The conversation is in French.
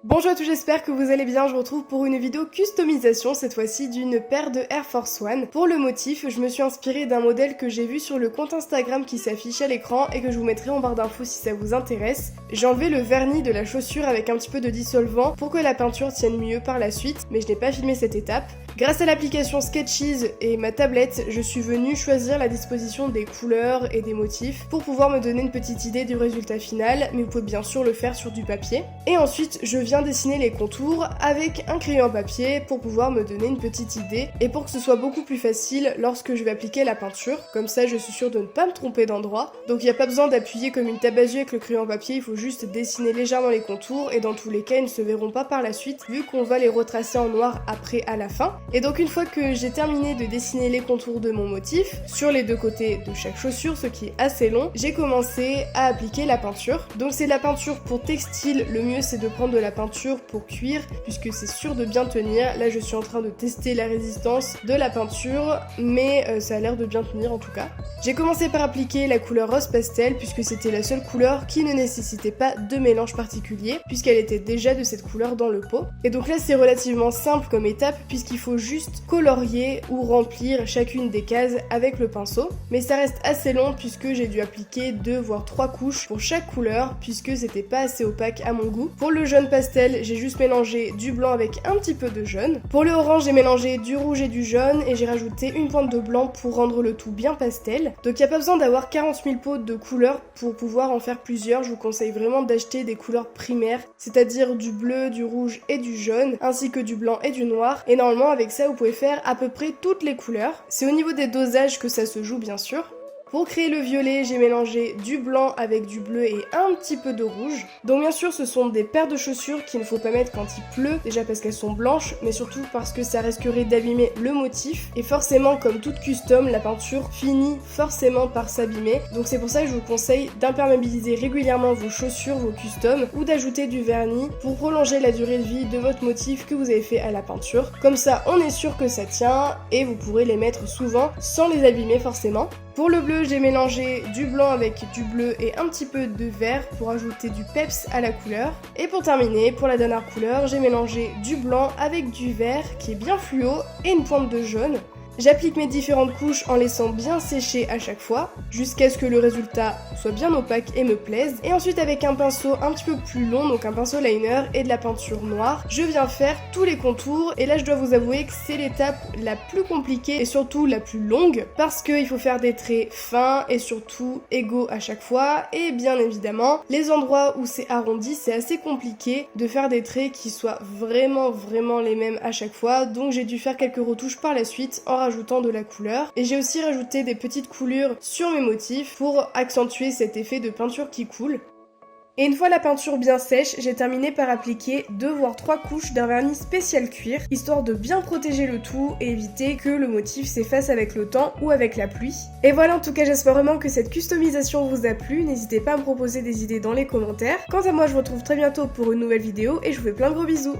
Bonjour à tous, j'espère que vous allez bien, je vous retrouve pour une vidéo customisation, cette fois-ci d'une paire de Air Force One. Pour le motif, je me suis inspirée d'un modèle que j'ai vu sur le compte Instagram qui s'affiche à l'écran et que je vous mettrai en barre d'infos si ça vous intéresse. J'ai enlevé le vernis de la chaussure avec un petit peu de dissolvant pour que la peinture tienne mieux par la suite, mais je n'ai pas filmé cette étape. Grâce à l'application Sketches et ma tablette, je suis venue choisir la disposition des couleurs et des motifs pour pouvoir me donner une petite idée du résultat final, mais vous pouvez bien sûr le faire sur du papier. Et ensuite, je viens dessiner les contours avec un crayon à papier pour pouvoir me donner une petite idée et pour que ce soit beaucoup plus facile lorsque je vais appliquer la peinture. Comme ça, je suis sûre de ne pas me tromper d'endroit. Donc il n'y a pas besoin d'appuyer comme une tabagie avec le crayon à papier, il faut juste dessiner légèrement les contours et dans tous les cas, ils ne se verront pas par la suite vu qu'on va les retracer en noir après à la fin. Et donc une fois que j'ai terminé de dessiner les contours de mon motif, sur les deux côtés de chaque chaussure, ce qui est assez long, j'ai commencé à appliquer la peinture. Donc c'est de la peinture pour textile, le mieux c'est de prendre de la peinture pour cuir, puisque c'est sûr de bien tenir. Là je suis en train de tester la résistance de la peinture, mais ça a l'air de bien tenir en tout cas. J'ai commencé par appliquer la couleur rose pastel, puisque c'était la seule couleur qui ne nécessitait pas de mélange particulier, puisqu'elle était déjà de cette couleur dans le pot. Et donc là c'est relativement simple comme étape, puisqu'il faut juste colorier ou remplir chacune des cases avec le pinceau, mais ça reste assez long puisque j'ai dû appliquer 2 voire 3 couches pour chaque couleur puisque c'était pas assez opaque à mon goût. Pour le jaune pastel, j'ai juste mélangé du blanc avec un petit peu de jaune. Pour le orange, j'ai mélangé du rouge et du jaune et j'ai rajouté une pointe de blanc pour rendre le tout bien pastel. Donc il n'y a pas besoin d'avoir 40 000 pots de couleurs pour pouvoir en faire plusieurs. Je vous conseille vraiment d'acheter des couleurs primaires, c'est-à-dire du bleu, du rouge et du jaune, ainsi que du blanc et du noir. Et normalement avec ça vous pouvez faire à peu près toutes les couleurs. C'est au niveau des dosages que ça se joue bien sûr. Pour créer le violet, j'ai mélangé du blanc avec du bleu et un petit peu de rouge. Donc bien sûr, ce sont des paires de chaussures qu'il ne faut pas mettre quand il pleut, déjà parce qu'elles sont blanches, mais surtout parce que ça risquerait d'abîmer le motif. Et forcément, comme toute custom, la peinture finit forcément par s'abîmer. Donc c'est pour ça que je vous conseille d'imperméabiliser régulièrement vos chaussures, vos customs, ou d'ajouter du vernis pour prolonger la durée de vie de votre motif que vous avez fait à la peinture. Comme ça, on est sûr que ça tient et vous pourrez les mettre souvent sans les abîmer forcément. Pour le bleu, j'ai mélangé du blanc avec du bleu et un petit peu de vert pour ajouter du peps à la couleur. Et pour terminer, pour la dernière couleur, j'ai mélangé du blanc avec du vert qui est bien fluo et une pointe de jaune. J'applique mes différentes couches en laissant bien sécher à chaque fois, jusqu'à ce que le résultat soit bien opaque et me plaise. Et ensuite avec un pinceau un petit peu plus long, donc un pinceau liner et de la peinture noire, je viens faire tous les contours. Et là je dois vous avouer que c'est l'étape la plus compliquée et surtout la plus longue, parce qu'il faut faire des traits fins et surtout égaux à chaque fois. Et bien évidemment, les endroits où c'est arrondi, c'est assez compliqué de faire des traits qui soient vraiment les mêmes à chaque fois. Donc j'ai dû faire quelques retouches par la suite en rajoutant de la couleur, et j'ai aussi rajouté des petites coulures sur mes motifs pour accentuer cet effet de peinture qui coule. Et une fois la peinture bien sèche, j'ai terminé par appliquer 2 voire 3 couches d'un vernis spécial cuir, histoire de bien protéger le tout et éviter que le motif s'efface avec le temps ou avec la pluie. Et voilà, en tout cas j'espère vraiment que cette customisation vous a plu, n'hésitez pas à me proposer des idées dans les commentaires. Quant à moi, je vous retrouve très bientôt pour une nouvelle vidéo et je vous fais plein de gros bisous.